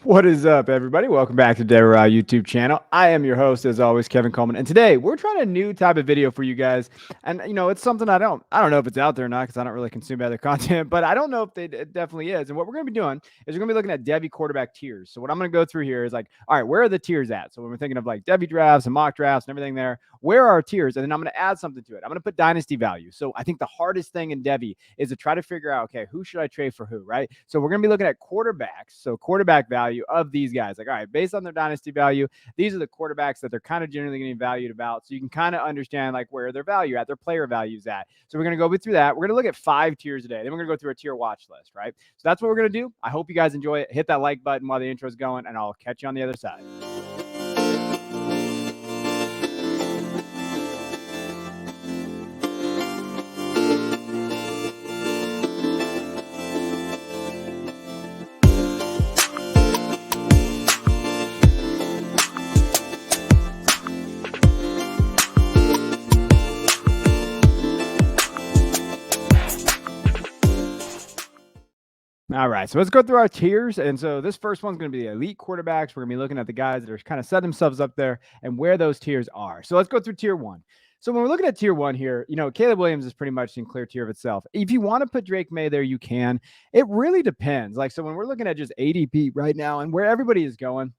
What is up, everybody? Welcome back to Devy YouTube channel. I am your host, as always, Kevin Coleman, and today we're trying a new type of video for you guys. And it's something I don't know if it's out there or not because I don't really consume other content, but I don't know if it definitely is. And what we're going to be doing is we're going to be looking at Devy quarterback tiers. So what I'm going to go through here is like, all right, where are the tiers at? So when we're thinking of like Devy drafts and mock drafts and everything there, where are our tiers? And then I'm going to add something to it. I'm going to put dynasty value. So I think the hardest thing in Devy is to try to figure out, okay, who should I trade for who, right? So we're going to be looking at quarterbacks. So quarterback value of these guys. Like, all right, based on their dynasty value, these are the quarterbacks that they're kind of generally getting valued about. So you can kind of understand like where their value at, their player values at. So we're going to go through that. We're going to look at 5 tiers today. Then we're going to go through a tier watch list, right? So that's what we're going to do. I hope you guys enjoy it. Hit that like button while the intro is going, and I'll catch you on the other side. All right, so let's go through our tiers. And so this first one's going to be the elite quarterbacks. We're going to be looking at the guys that are kind of set themselves up there and where those tiers are. So let's go through tier 1. So when we're looking at tier 1 here, Caleb Williams is pretty much in clear tier of itself. If you want to put Drake May there, you can. It really depends. Like, so when we're looking at just ADP right now and where everybody is going,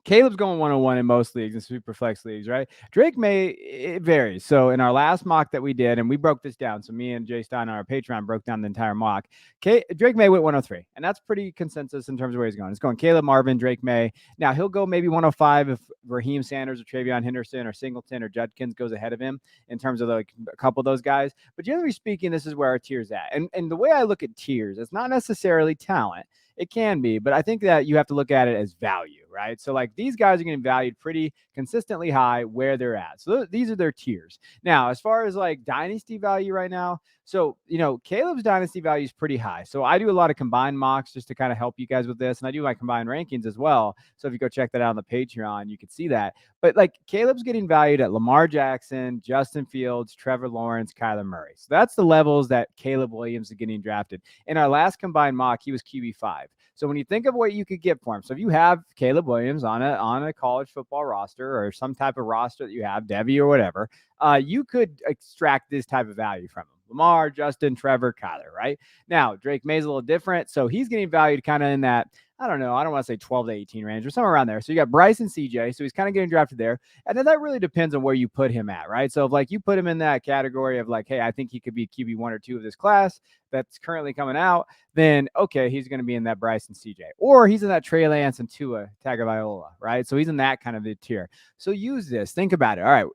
Caleb's going 101 in most leagues and super flex leagues, right? Drake May, it varies. So in our last mock that we did, and we broke this down. So me and Jay Stein on our Patreon broke down the entire mock. Drake May went 103, and that's pretty consensus in terms of where he's going. It's going Caleb, Marvin, Drake May. Now he'll go maybe 105 if Raheem Sanders or Travion Henderson or Singleton or Judkins goes ahead of him in terms of like a couple of those guys. But generally speaking, this is where our tiers at. And the way I look at tiers, it's not necessarily talent. It can be, but I think that you have to look at it as value, right? So like these guys are getting valued pretty consistently high where they're at. So these are their tiers. Now, as far as like dynasty value right now, so, Caleb's dynasty value is pretty high. So I do a lot of combined mocks just to kind of help you guys with this. And I do my combined rankings as well. So if you go check that out on the Patreon, you can see that. But like Caleb's getting valued at Lamar Jackson, Justin Fields, Trevor Lawrence, Kyler Murray. So that's the levels that Caleb Williams is getting drafted. In our last combined mock, he was QB5. So when you think of what you could get for him, so if you have Caleb Williams on a college football roster or some type of roster that you have, Devy or whatever, you could extract this type of value from him. Lamar, Justin, Trevor, Kyler, right? Now, Drake May's a little different. So he's getting valued kind of in that, I don't know, I don't want to say 12 to 18 range or somewhere around there. So you got Bryce and CJ. So he's kind of getting drafted there. And then that really depends on where you put him at, right? So if like you put him in that category of like, hey, I think he could be QB 1 or 2 of this class that's currently coming out, then okay, he's going to be in that Bryce and CJ. Or he's in that Trey Lance and Tua Tagovailoa, right? So he's in that kind of a tier. So use this. Think about it. All right,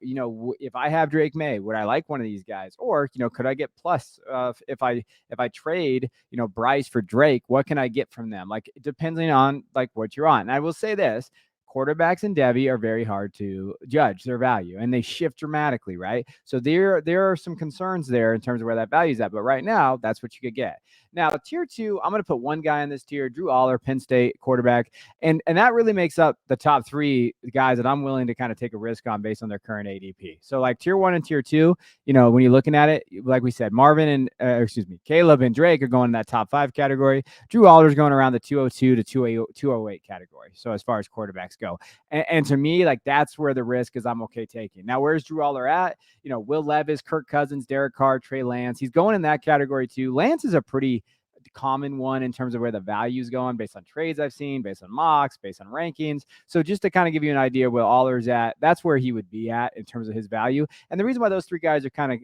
if I have Drake May, would I like one of these guys? Or, could I get plus if I trade, Bryce for Drake, what can I get from them? Like, depending on like what you're on. And I will say this, quarterbacks in Devy are very hard to judge their value, and they shift dramatically, right? So there are some concerns there in terms of where that value is at. But right now, that's what you could get. Now, tier 2, I'm going to put one guy in this tier, Drew Aller, Penn State quarterback. And that really makes up the top 3 guys that I'm willing to kind of take a risk on based on their current ADP. So like tier 1 and tier 2, when you're looking at it, like we said, Marvin and Caleb and Drake are going in that top 5 category. Drew Aller's going around the 202 to 208 category. So as far as quarterbacks go. And to me, like that's where the risk is I'm okay taking. Now, where's Drew Aller at? Will Levis, Kirk Cousins, Derek Carr, Trey Lance. He's going in that category too. Lance is a pretty common one in terms of where the value is going based on trades I've seen, based on mocks, based on rankings. So just to kind of give you an idea where Aller's at, that's where he would be at in terms of his value. And the reason why those 3 guys are kind of,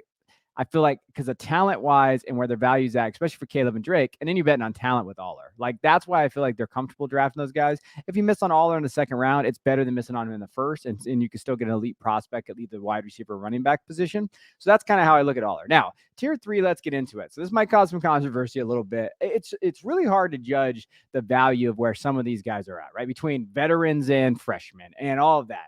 I feel like, because of talent wise and where their value's at, especially for Caleb and Drake, and then you're betting on talent with Aller. Like that's why I feel like they're comfortable drafting those guys. If you miss on Aller in the second round, it's better than missing on him in the first, and you can still get an elite prospect at the wide receiver running back position. So that's kind of how I look at Aller. Now, tier 3, let's get into it. So this might cause some controversy a little bit. It's really hard to judge the value of where some of these guys are at, right? Between veterans and freshmen and all of that.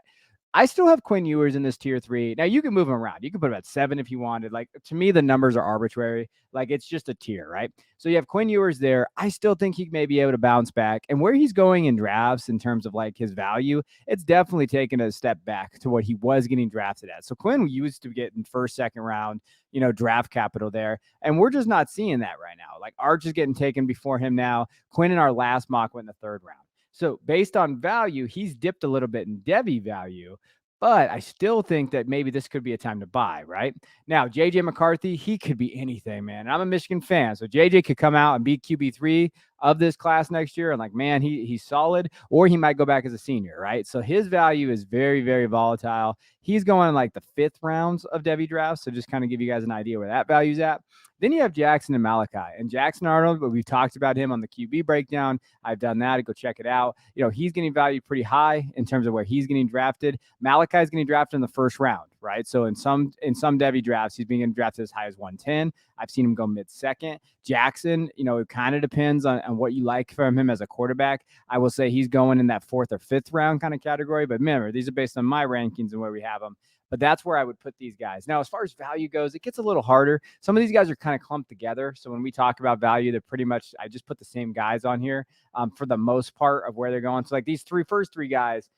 I still have Quinn Ewers in this tier 3. Now you can move him around. You can put him at 7 if you wanted. Like to me, the numbers are arbitrary. Like it's just a tier, right? So you have Quinn Ewers there. I still think he may be able to bounce back. And where he's going in drafts in terms of like his value, it's definitely taken a step back to what he was getting drafted at. So Quinn used to get in first, second round, draft capital there. And we're just not seeing that right now. Like Arch is getting taken before him now. Quinn in our last mock went in the third round. So based on value, he's dipped a little bit in Devy value, but I still think that maybe this could be a time to buy, right? Now, JJ McCarthy, he could be anything, man. I'm a Michigan fan. So JJ could come out and be QB3 of this class next year. And like, man, he's solid, or he might go back as a senior, right? So his value is very, very volatile. He's going in like the 5th rounds of Devy drafts. So just kind of give you guys an idea where that value's at. Then you have Jackson and Malachi. And Jackson Arnold, but we've talked about him on the QB breakdown. I've done that. Go check it out. He's getting valued pretty high in terms of where he's getting drafted. Malachi is getting drafted in the 1st round, right? So in some Devy drafts, he's being drafted as high as 110. I've seen him go mid-second. Jackson, it kind of depends on what you like from him as a quarterback. I will say he's going in that 4th or 5th round kind of category. But remember, these are based on my rankings and where we have them. But that's where I would put these guys. Now, as far as value goes, it gets a little harder. Some of these guys are kind of clumped together. So when we talk about value, they're pretty much, I just put the same guys on here for the most part of where they're going. So like these first three guys,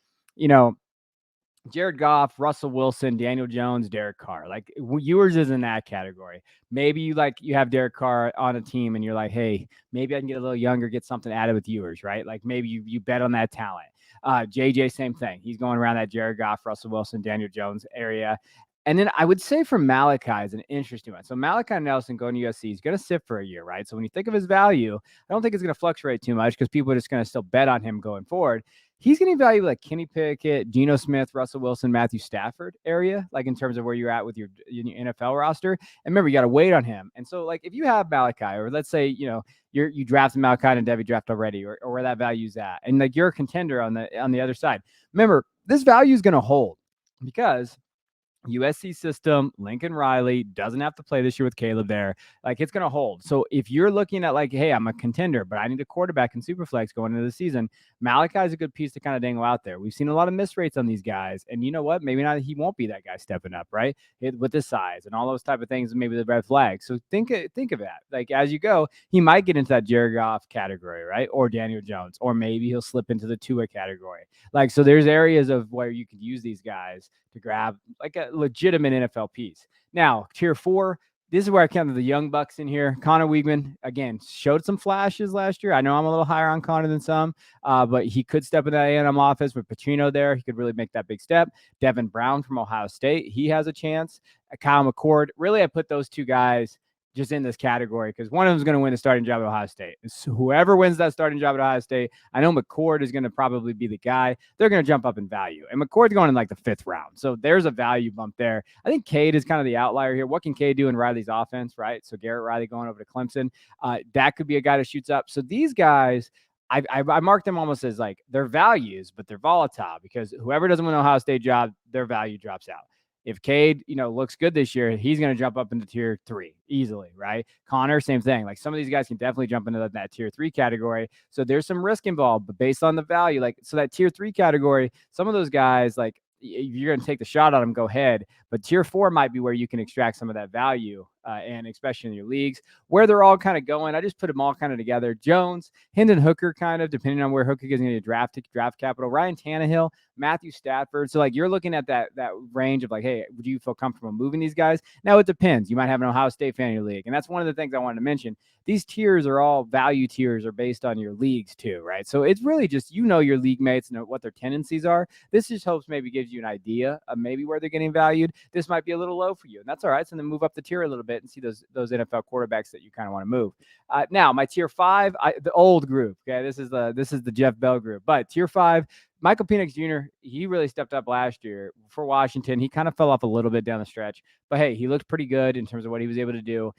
Jared Goff, Russell Wilson, Daniel Jones, Derek Carr. Like yours is in that category. Maybe you have Derek Carr on a team and you're like, hey, maybe I can get a little younger, get something added with yours, right? Like maybe you bet on that talent. JJ, same thing. He's going around that Jared Goff, Russell Wilson, Daniel Jones area. And then I would say for Malachi is an interesting one. So Malachi Nelson going to USC, he's going to sit for a year, right? So when you think of his value, I don't think it's going to fluctuate too much because people are just going to still bet on him going forward. He's getting value like Kenny Pickett, Geno Smith, Russell Wilson, Matthew Stafford area, like in terms of where you're at with your NFL roster. And remember, you got to wait on him. And so, like, if you have Malachi, or let's say, you drafted Malachi and Devy draft already, or where that value's at, and like you're a contender on the other side. Remember, this value is going to hold because USC system, Lincoln Riley doesn't have to play this year with Caleb there. Like it's going to hold. So if you're looking at like, hey, I'm a contender, but I need a quarterback in Superflex going into the season, Malachi is a good piece to kind of dangle out there. We've seen a lot of miss rates on these guys. And you know what? Maybe not. He won't be that guy stepping up, right? With his size and all those type of things, and maybe the red flag. So think of that. Like as you go, he might get into that Jared Goff category, right? Or Daniel Jones, or maybe he'll slip into the Tua category. Like, so there's areas of where you could use these guys to grab like a legitimate NFL piece. Now, tier 4, this is where I counted the young bucks in here. Connor Weigman, again, showed some flashes last year. I know I'm a little higher on Connor than some, but he could step in that A&M offense with Pacino there. He could really make that big step. Devin Brown from Ohio State, he has a chance. Kyle McCord, really, I put those two guys just in this category because one of them is going to win the starting job at Ohio State. So whoever wins that starting job at Ohio State, I know McCord is going to probably be the guy. They're going to jump up in value. And McCord's going in like the 5th round. So there's a value bump there. I think Cade is kind of the outlier here. What can Cade do in Riley's offense, right? So Garrett Riley going over to Clemson. That could be a guy that shoots up. So these guys, I mark them almost as like their values, but they're volatile because whoever doesn't win the Ohio State job, their value drops out. If Cade, looks good this year, he's going to jump up into tier 3 easily, right? Connor, same thing. Like some of these guys can definitely jump into that tier 3 category. So there's some risk involved, but based on the value, like, so that tier 3 category, some of those guys, like, if you're going to take the shot on them, go ahead. But tier 4 might be where you can extract some of that value, and especially in your leagues where they're all kind of going. I just put them all kind of together. Jones, Hendon Hooker, kind of depending on where Hooker is going to draft capital. Ryan Tannehill, Matthew Stafford. So like you're looking at that range of like, hey, would you feel comfortable moving these guys? Now it depends. You might have an Ohio State fan in your league, and that's one of the things I wanted to mention. These tiers are all value tiers are based on your leagues too, right? So it's really just your league mates and what their tendencies are. This just hopes maybe gives you an idea of maybe where they're getting valued. This might be a little low for you, and that's all right. So then move up the tier a little bit and see those NFL quarterbacks that you kind of want to move. Now my tier 5, the old group. Okay, this is the Jeff Bell group, but tier 5. Michael Penix Jr., he really stepped up last year for Washington. He kind of fell off a little bit down the stretch, but hey, he looked pretty good in terms of what he was able to do.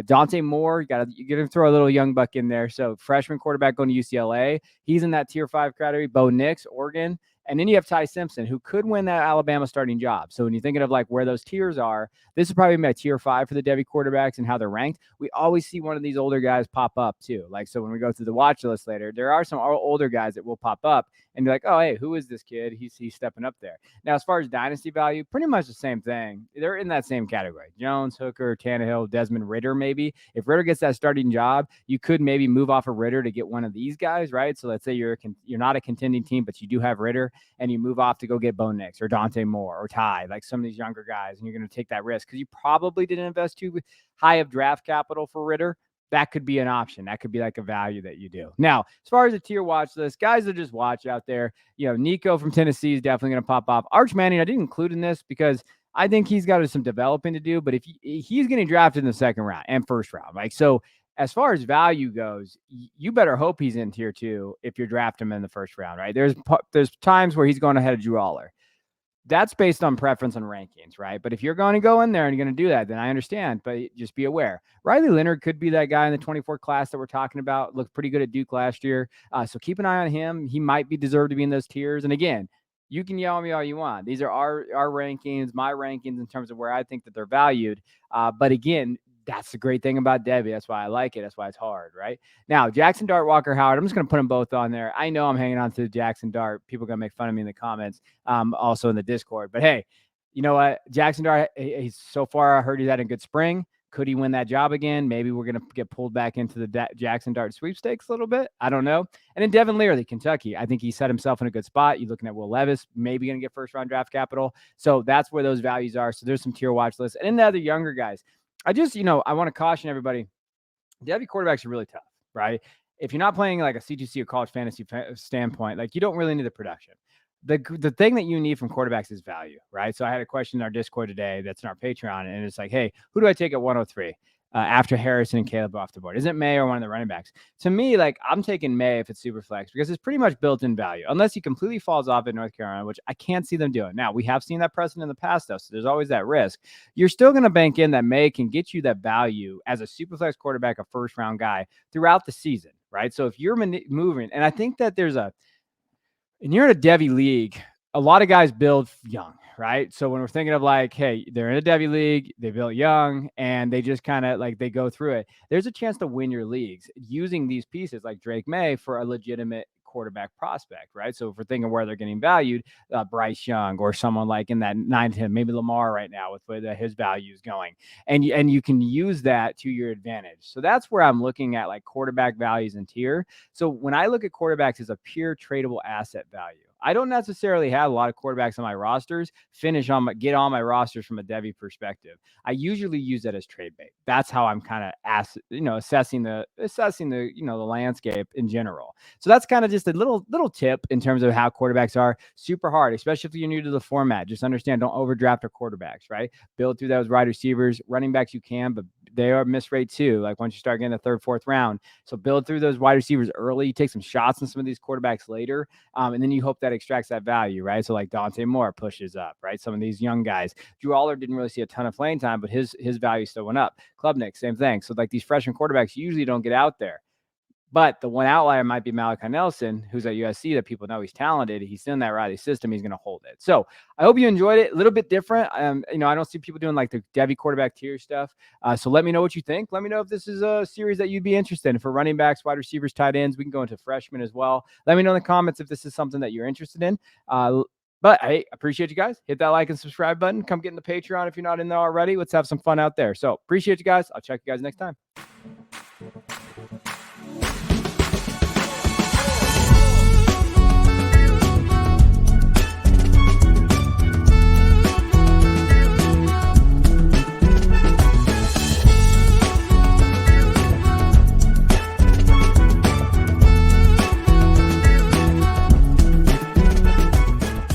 Dante Moore, you got to throw a little young buck in there. So freshman quarterback going to UCLA. He's in that tier 5 category. Bo Nix, Oregon. And then you have Ty Simpson, who could win that Alabama starting job. So when you're thinking of like where those tiers are, this is probably my tier 5 for the Devy quarterbacks and how they're ranked. We always see one of these older guys pop up too. Like, so when we go through the watch list later, there are some older guys that will pop up and be like, oh, hey, who is this kid? He's stepping up there. Now, as far as dynasty value, pretty much the same thing. They're in that same category. Jones, Hooker, Tannehill, Desmond Ridder, maybe. If Ridder gets that starting job, you could maybe move off of Ridder to get one of these guys, right? So let's say you're not a contending team, but you do have Ridder, and you move off to go get Bo Nix or Dante Moore or Ty, like some of these younger guys, and you're going to take that risk because you probably didn't invest too high of draft capital for Ridder. that could be an option. That could be like a value that you do. Now, as far as a tier watch list, guys that just watch out there, Nico from Tennessee is definitely going to pop off. Arch Manning, I didn't include in this because I think he's got some developing to do, but if he's getting drafted in the second round and first round, like, so as far as value goes, you better hope he's in tier 2 if you're drafting him in the first round, right? There's times where he's going ahead of Drew Aller. That's based on preference and rankings, right? But if you're going to go in there and you're going to do that, then I understand. But just be aware. Riley Leonard could be that guy in the 24 class that we're talking about. Looked pretty good at Duke last year. So keep an eye on him. He might be deserved to be in those tiers. And again, you can yell at me all you want. These are our rankings, my rankings in terms of where I think that they're valued. But again, that's the great thing about Devy. That's why I like it. That's why it's hard, right? Now, Jackson Dart, Walker Howard, I'm just going to put them both on there. I know I'm hanging on to the Jackson Dart. People are going to make fun of me in the comments, also in the Discord. But hey, you know what? Jackson Dart, he's so far, I heard he's had a good spring. Could he win that job again? Maybe we're going to get pulled back into the Jackson Dart sweepstakes a little bit. I don't know. And then Devin Leary, Kentucky, I think he set himself in a good spot. You're looking at Will Levis, maybe going to get first-round draft capital. So that's where those values are. So there's some tier watch lists. And then the other younger guys, I want to caution everybody. Devy quarterbacks are really tough, right? If you're not playing like a C2C or college fantasy standpoint, like you don't really need the production. The thing that you need from quarterbacks is value, right? So I had a question in our Discord today that's in our Patreon, and it's like, hey, who do I take at 103 after Harrison and Caleb off the board? Is it May or one of the running backs? To me, like I'm taking May if it's super flex because it's pretty much built-in value, unless he completely falls off at North Carolina, which I can't see them doing. Now, we have seen that precedent in the past, though, so there's always that risk. You're still going to bank in that May can get you that value as a super flex quarterback, a first-round guy throughout the season, right? So if you're moving, and I think that and you're in a Devy league, a lot of guys build young, right? So when we're thinking of like, hey, they're in a Devy league, they built young, and they just kind of like they go through it. There's a chance to win your leagues using these pieces like Drake May for a legitimate quarterback prospect, right? So if we're thinking where they're getting valued, Bryce Young or someone like in that 9-10, maybe Lamar right now with where his value is going, and you can use that to your advantage. So that's where I'm looking at like quarterback values and tier. So when I look at quarterbacks as a pure tradable asset value, I don't necessarily have a lot of quarterbacks on my rosters get on my rosters from a Devy perspective. I usually use that as trade bait. That's how I'm kind of assessing the the landscape in general. So that's kind of just a little tip in terms of how quarterbacks are super hard, especially if you're new to the format. Just understand, don't overdraft our quarterbacks, right? Build through those wide receivers, running backs you can, but they are miss rate too. Like once you start getting the third, fourth round. So build through those wide receivers early, take some shots on some of these quarterbacks later. And then you hope that extracts that value, right? So like Dante Moore pushes up, right? Some of these young guys. Drew Aller didn't really see a ton of playing time, but his value still went up. Klubnik, same thing. So like these freshman quarterbacks usually don't get out there. But the one outlier might be Malachi Nelson, who's at USC that people know he's talented. He's in that Riley system. He's going to hold it. So I hope you enjoyed it. A little bit different. I don't see people doing like the Devy quarterback tier stuff. So let me know what you think. Let me know if this is a series that you'd be interested in for running backs, wide receivers, tight ends. We can go into freshmen as well. Let me know in the comments if this is something that you're interested in. But hey, appreciate you guys. Hit that like and subscribe button. Come get in the Patreon if you're not in there already. Let's have some fun out there. So appreciate you guys. I'll check you guys next time.